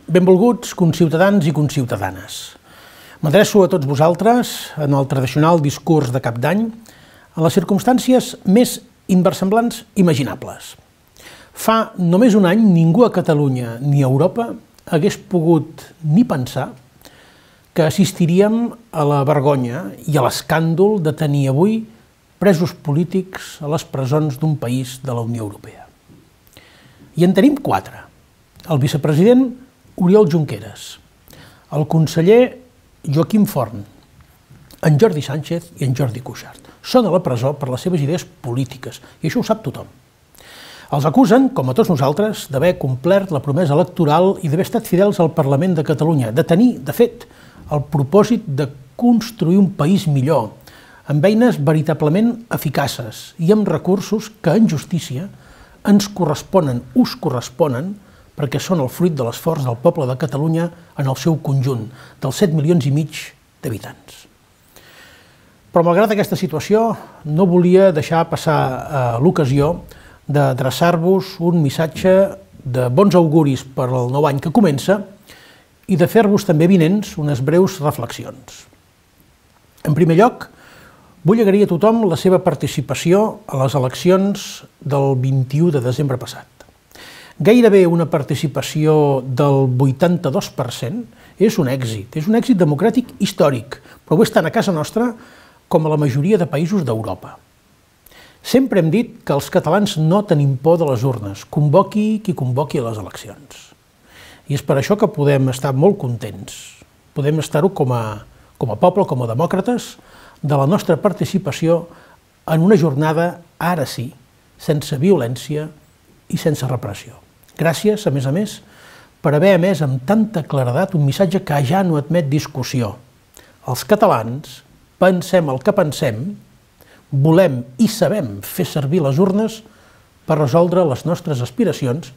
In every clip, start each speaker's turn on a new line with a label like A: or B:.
A: Benvolguts conciutadans i conciutadanes. M'adreço a tots vosaltres en el tradicional discurs de cap d'any en les circumstàncies més inversemblants imaginables. Fa només un any ningú a Catalunya ni a Europa hagués pogut ni pensar que assistiríem a la vergonya i a l'escàndol de tenir avui presos polítics a les presons d'un país de la Unió Europea. I en tenim 4. El vicepresident Oriol Junqueras, el conseller Joaquim Forn, en Jordi Sánchez i en Jordi Cuixart. Són a la presó per les seves idees polítiques, i això ho sap tothom. Els acusen, com a tots nosaltres, d'haver complert la promesa electoral i d'haver estat fidels al Parlament de Catalunya, de tenir, de fet, el propòsit de construir un país millor, amb eines veritablement eficaces i amb recursos que, en justícia, ens corresponen, us corresponen, perquè són el fruit de l'esforç del poble de Catalunya en el seu conjunt, dels 7,5 milions d'habitants. Però malgrat aquesta situació, no volia deixar passar l'ocasió d'adreçar-vos un missatge de bons auguris per al nou any que comença i de fer-vos també vinents unes breus reflexions. En primer lloc, vull agrair a tothom la seva participació a les eleccions del 21 de desembre passat. Gairebé una participació del 82% és un èxit democràtic històric, però ho és tant a casa nostra com a la majoria de països d'Europa. Sempre hem dit que els catalans no tenim por de les urnes, convoqui qui convoqui a les eleccions. I és per això que podem estar molt contents, podem estar-ho com a poble, com a demòcrates, de la nostra participació en una jornada, ara sí, sense violència i sense repressió. Gràcies, a més, per haver emès amb tanta claredat un missatge que ja no admet discussió. Els catalans pensem el que pensem, volem i sabem fer servir les urnes per resoldre les nostres aspiracions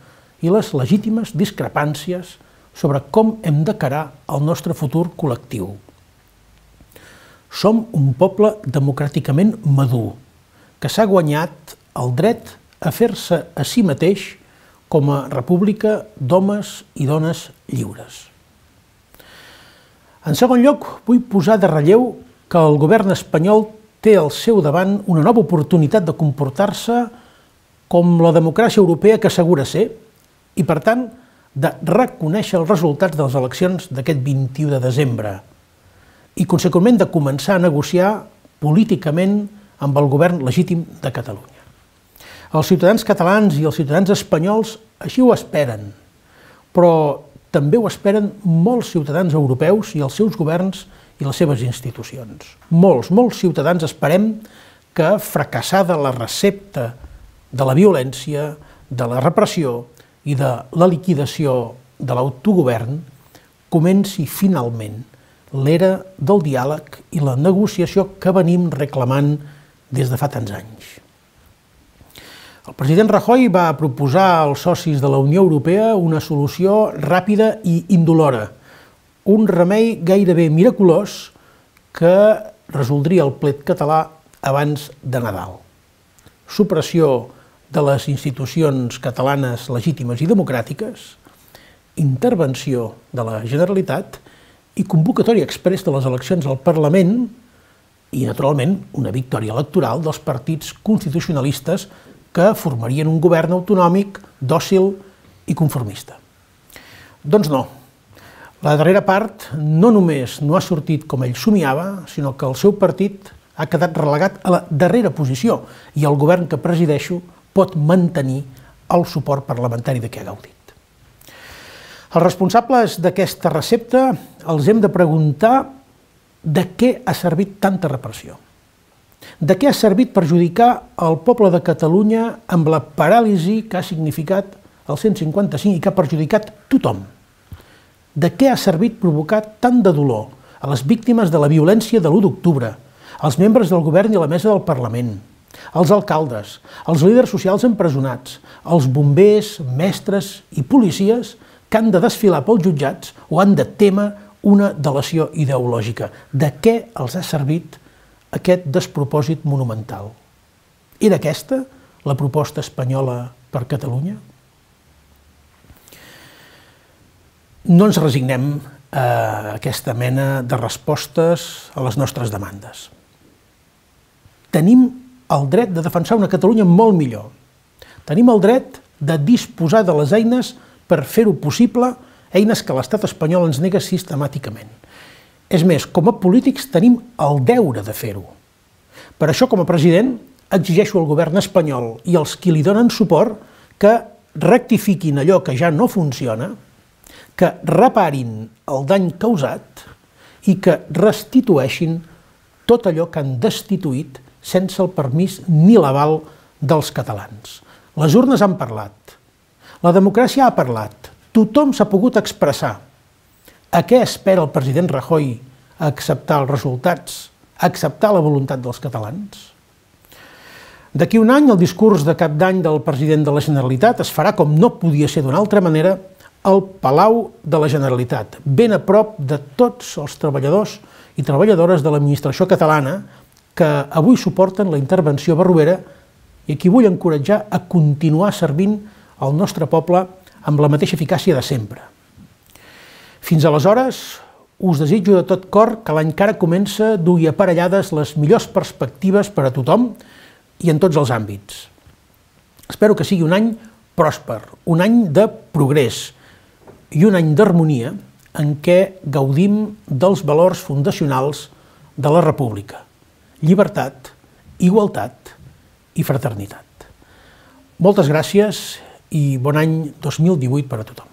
A: i les legítimes discrepàncies sobre com hem d'encarar el nostre futur col·lectiu. Som un poble democràticament madur, que s'ha guanyat el dret a fer-se a si mateix com a república d'homes i dones lliures. En segon lloc, vull posar de relleu que el govern espanyol té al seu davant una nova oportunitat de comportar-se com la democràcia europea que assegura ser i, per tant, de reconèixer els resultats de les eleccions d'aquest 21 de desembre i, conseqüentment, de començar a negociar políticament amb el govern legítim de Catalunya. Els ciutadans catalans i els ciutadans espanyols així ho esperen, però també ho esperen molts ciutadans europeus i els seus governs i les seves institucions. Molts ciutadans esperem que, fracassada la recepta de la violència, de la repressió i de la liquidació de l'autogovern, comenci finalment l'era del diàleg i la negociació que venim reclamant des de fa tants anys. El president Rajoy va proposar als socis de la Unió Europea una solució ràpida i indolora, un remei gairebé miraculós que resoldria el plet català abans de Nadal. Supressió de les institucions catalanes legítimes i democràtiques, intervenció de la Generalitat i convocatòria exprés de les eleccions al Parlament i, naturalment, una victòria electoral dels partits constitucionalistes que formarien un govern autonòmic, dòcil i conformista. Doncs no. La darrera part no només no ha sortit com ell somiava, sinó que el seu partit ha quedat relegat a la darrera posició i el govern que presideixo pot mantenir el suport parlamentari de què ha gaudit. Els responsables d'aquesta recepta els hem de preguntar de què ha servit tanta repressió. De què ha servit perjudicar el poble de Catalunya amb la paràlisi que ha significat el 155 i que ha perjudicat tothom? De què ha servit provocar tant de dolor a les víctimes de la violència de l'1 d'octubre, als membres del govern i a la mesa del Parlament, als alcaldes, als líders socials empresonats, als bombers, mestres i policies que han de desfilar pels jutjats o han de témer una delació ideològica? De què els ha servit aquest despropòsit monumental? Era aquesta la proposta espanyola per Catalunya? no ens resignem a aquesta mena de respostes a les nostres demandes. Tenim el dret de defensar una Catalunya molt millor. Tenim el dret de disposar de les eines per fer-ho possible, eines que l'estat espanyol ens nega sistemàticament. És més, com a polítics tenim el deure de fer-ho. Per això, com a president, exigeixo al govern espanyol i als qui li donen suport que rectifiquin allò que ja no funciona, que reparin el dany causat i que restitueixin tot allò que han destituït sense el permís ni l'aval dels catalans. Les urnes han parlat, la democràcia ha parlat, tothom s'ha pogut expressar. A què espera el president Rajoy a acceptar els resultats, a acceptar la voluntat dels catalans? D'aquí un any, el discurs de cap d'any del president de la Generalitat es farà, com no podia ser d'una altra manera, al Palau de la Generalitat, ben a prop de tots els treballadors i treballadores de l'administració catalana que avui suporten la intervenció barroera i a qui vull encoratjar a continuar servint el nostre poble amb la mateixa eficàcia de sempre. Fins aleshores, us desitjo de tot cor que l'any que ara comença dugui aparellades les millors perspectives per a tothom i en tots els àmbits. Espero que sigui un any pròsper, un any de progrés i un any d'harmonia en què gaudim dels valors fundacionals de la República: llibertat, igualtat i fraternitat. Moltes gràcies i bon any 2018 per a tothom.